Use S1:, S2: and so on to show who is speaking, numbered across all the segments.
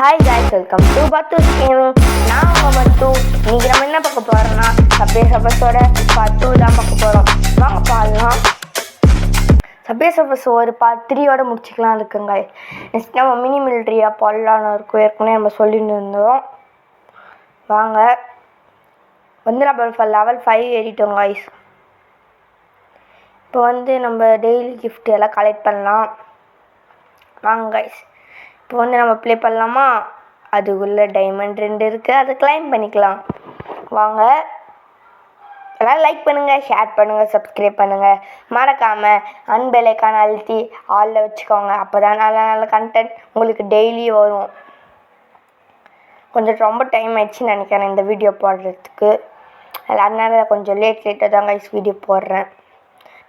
S1: Hi guys, welcome to Pathu's gaming. நான் உங்கள் பத்து. இன்னைக்கு நம்ம என்ன பார்க்க போகிறோம்னா சப்வே சர்ஃபர்ஸோட பார்ட் 2 தான் பார்க்க போகிறோம். வாங்க பாடலாம். சப்வே சர்ஃபர்ஸ் ஒரு பார்ட் 3யோட முடிச்சிக்கலாம் இருக்குங்க. நெக்ஸ்ட் நம்ம மினி மிலிட்ரியாக போடலான்னு இருக்கும். ஏற்கனவே நம்ம சொல்லிட்டு இருந்தோம். வாங்க வந்து நம்ம லெவல் 5 ஏறிட்டோம் guys. இப்போ வந்து நம்ம டெய்லி கிஃப்ட் எல்லாம் கலெக்ட் பண்ணலாம். வாங்க guys, இப்போ வந்து நம்ம ப்ளே பண்ணலாமா? அதுக்குள்ளே டைமண்ட் 2 இருக்குது, அதை கிளைம் பண்ணிக்கலாம். வாங்க எல்லாம் லைக் பண்ணுங்கள், ஷேர் பண்ணுங்கள், சப்ஸ்கிரைப் பண்ணுங்கள். மறக்காமல் பெல் ஐகானை அழுத்தி ஆலில் வச்சுக்கோங்க. அப்போ தான் நல்ல நல்ல கண்டென்ட் உங்களுக்கு டெய்லி வரும். கொஞ்சம் ரொம்ப டைம் ஆயிடுச்சுன்னு நினைக்கிறேன் இந்த வீடியோ போடுறதுக்கு. அதனால கொஞ்சம் லேட்டாக தான் கைஸ் வீடியோ போடுறேன்.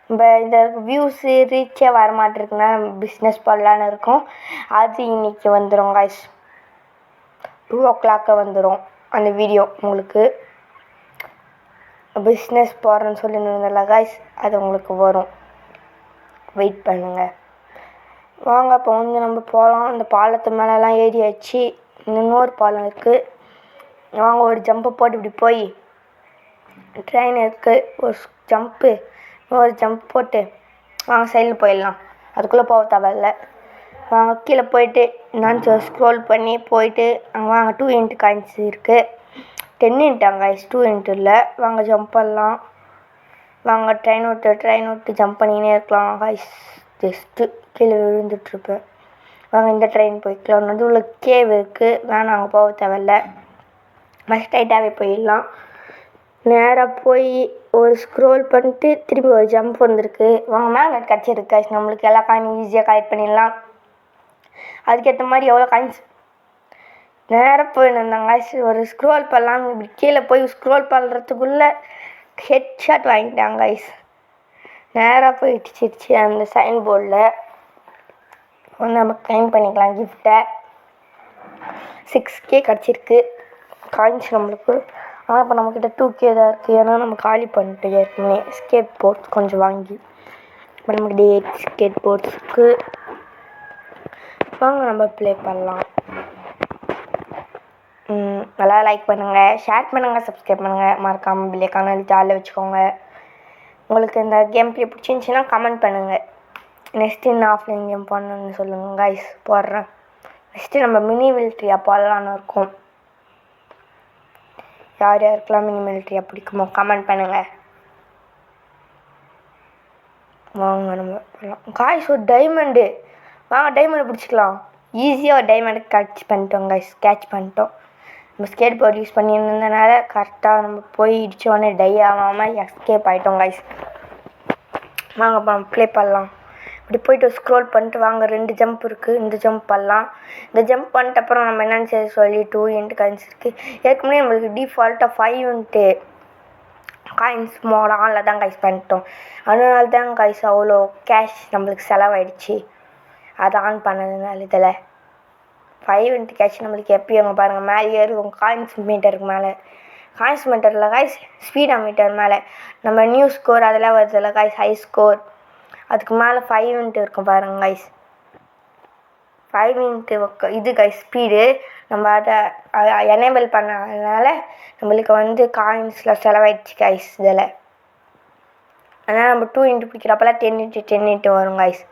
S1: நம்ம இந்த வியூஸு ரீச்சே வரமாட்டிருக்குன்னா பிஸ்னஸ் பண்ணலான்னு இருக்கோம். அது இன்றைக்கி வந்துடும் கைஸ். 2 o'clock வந்துடும் அந்த வீடியோ. உங்களுக்கு பிஸ்னஸ் போடுறேன்னு சொல்லியிருந்ததில்ல கைஸ், அது உங்களுக்கு வரும். வெயிட் பண்ணுங்கள். வாங்க இப்போ வந்து நம்ம போகலாம். அந்த பாலத்து மேலெலாம் ஏறியாச்சு. இன்னொரு பாலம் இருக்குது. வாங்க ஒரு ஜம்பை போட்டு இப்படி போய் ட்ரெயின் இருக்குது, ஒரு ஜம்ப்பு, ஒரு ஜம்ப் போட்டு வாங்க சைடில் போயிடலாம். அதுக்குள்ளே போக தேவையில்ல. வாங்க கீழே போயிட்டு நான் ஸ்க்ரோல் பண்ணி போயிட்டு வாங்க 2 இன்ட்டு காயின்ஸ் இருக்குது. 10 இன்ட்டாங்க கைஸ், 2 இன்ட்டு இல்லை. வாங்க ஜம்ப் பண்ணலாம். வாங்க ட்ரெயின் விட்டு ஜம்ப் பண்ணினே இருக்கலாம் கைஸ். ஜஸ்ட்டு கீழே விழுந்துட்டுருப்பேன். வாங்க இந்த ட்ரெயின் போய்க்கலாம். நடுவில் கேவ் இருக்குது, வேணாம் அங்கே போக தேவையில்ல. ஃபஸ்ட் டைட்டாகவே போயிடலாம். நேராக போய் ஒரு ஸ்க்ரோல் பண்ணிட்டு திரும்பி ஒரு ஜம்ப் வந்துருக்கு. வாங்க மேக்னெட் கிடச்சிருக்கு கைஸ். நம்மளுக்கு எல்லா காயினும் ஈஸியாக கலெக்ட் பண்ணிடலாம். அதுக்கேற்ற மாதிரி எவ்வளோ காயின்ஸ் நேராக போயிருந்தாங்க கைஸ். ஒரு ஸ்க்ரோல் பண்ணலாம். இப்படி கீழே போய் ஸ்க்ரோல் பண்ணுறதுக்குள்ளே ஹெட் ஷாட் வாங்கிட்டாங்க கைஸ். நேராக போய் இடிச்சிருச்சு அந்த சைன் போர்டில். வந்து நம்ம கிளைம் பண்ணிக்கலாம் கிஃப்ட்டை. 6K கிடச்சிருக்கு காயின்ஸ் நம்மளுக்கு. ஆனால் இப்போ நம்மக்கிட்ட 2K தான் இருக்குது. ஏன்னா நம்ம காலி பண்ணிட்டு ஏற்கனவே ஸ்கேட் போர்ட்ஸ் கொஞ்சம் வாங்கி. இப்போ நம்மக்கிட்ட 8 ஸ்கேட் போர்ட்ஸுக்கு. வாங்க நம்ம ப்ளே பண்ணலாம். நல்லா லைக் பண்ணுங்கள், ஷேர் பண்ணுங்கள், சப்ஸ்கிரைப் பண்ணுங்கள். மறக்காமல் பெல் ஐகானை ஜாலியாக வச்சுக்கோங்க. உங்களுக்கு இந்த கேம் ப்ளே பிடிச்சிருந்துச்சின்னா கமெண்ட் பண்ணுங்கள். நெக்ஸ்ட்டு இன்னும் ஆஃப்லைன் கேம் போடணுன்னு சொல்லுங்கள் கைஸ், போடுறேன். நெக்ஸ்ட்டு நம்ம மினி மிலிட்ரியாக போடலான்னு இருக்கோம். யார் யாருக்கெல்லாம் மினி மிலிட்ரியாக பிடிக்குமோ கமெண்ட் பண்ணுங்கள். வாங்க நம்ம போகலாம் காய்ஸ். ஒரு டைமண்டு, வாங்க டைமண்டை பிடிச்சிக்கலாம். ஈஸியாக ஒரு டைமண்டை கேட்ச் பண்ணிட்டோம் கைஸ். கேட்ச் பண்ணிட்டோம். நம்ம ஸ்கேட் போர்ட் யூஸ் பண்ணியிருந்ததுனால கரெக்டாக நம்ம போய் இடித்தோடனே டை ஆகாமல் எஸ்கேப் ஆகிட்டோம் கைஸ். வாங்க இப்போ நம்ம ப்ளே பண்ணலாம். இப்படி போய்ட்டு ஸ்க்ரோல் பண்ணிட்டு வாங்க 2 ஜம்ப் இருக்குது. இந்த ஜம்ப் பண்ணலாம். இந்த ஜம்ப் பண்ணிட்டு அப்புறம் நம்ம என்னென்னு சரி சொல்லி 2 இன்ட்டு காயின்ஸ் இருக்குது. ஏற்கனவே நம்மளுக்கு டிஃபால்ட்டாக 5 இன்ட்டு காயின்ஸ் மோட் ஆனில் தான் கைஸ் பண்ணிட்டோம். அதனால தான் கைஸ் அவ்வளோ கேஷ் நம்மளுக்கு செலவாயிடுச்சு. அதை ஆன் பண்ணதுனால இதில் 5 இன்ட்டு கேஷ் நம்மளுக்கு எப்பயும் அங்கே பாருங்கள் மேலே ஏறும். காயின்ஸ் மீட்டருக்கு மேலே, காயின்ஸ் மீட்டரில் கைஸ் ஸ்பீடா மீட்டர் மேலே நம்ம நியூ ஸ்கோர் அதெல்லாம் வருதில்ல கைஸ், ஹை ஸ்கோர். அதுக்கு மேலே 5 இன்ட்டு இருக்கும் பாருங்கள் கைஸ். 5 இன்ட்டு இது கைஸ் ஸ்பீடு. நம்ம அதை எனேபிள் பண்ணதுனால நம்மளுக்கு வந்து காயின்ஸில் செலவாயிடுச்சு கைஸ் இதில். அதனால் நம்ம 2 இன்ட்டு பிடிக்கிறப்பெல்லாம் 10 இன்ட்டு வரும் கைஸ்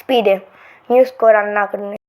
S1: ஸ்பீடு. New score அண்ணாக்குன்னு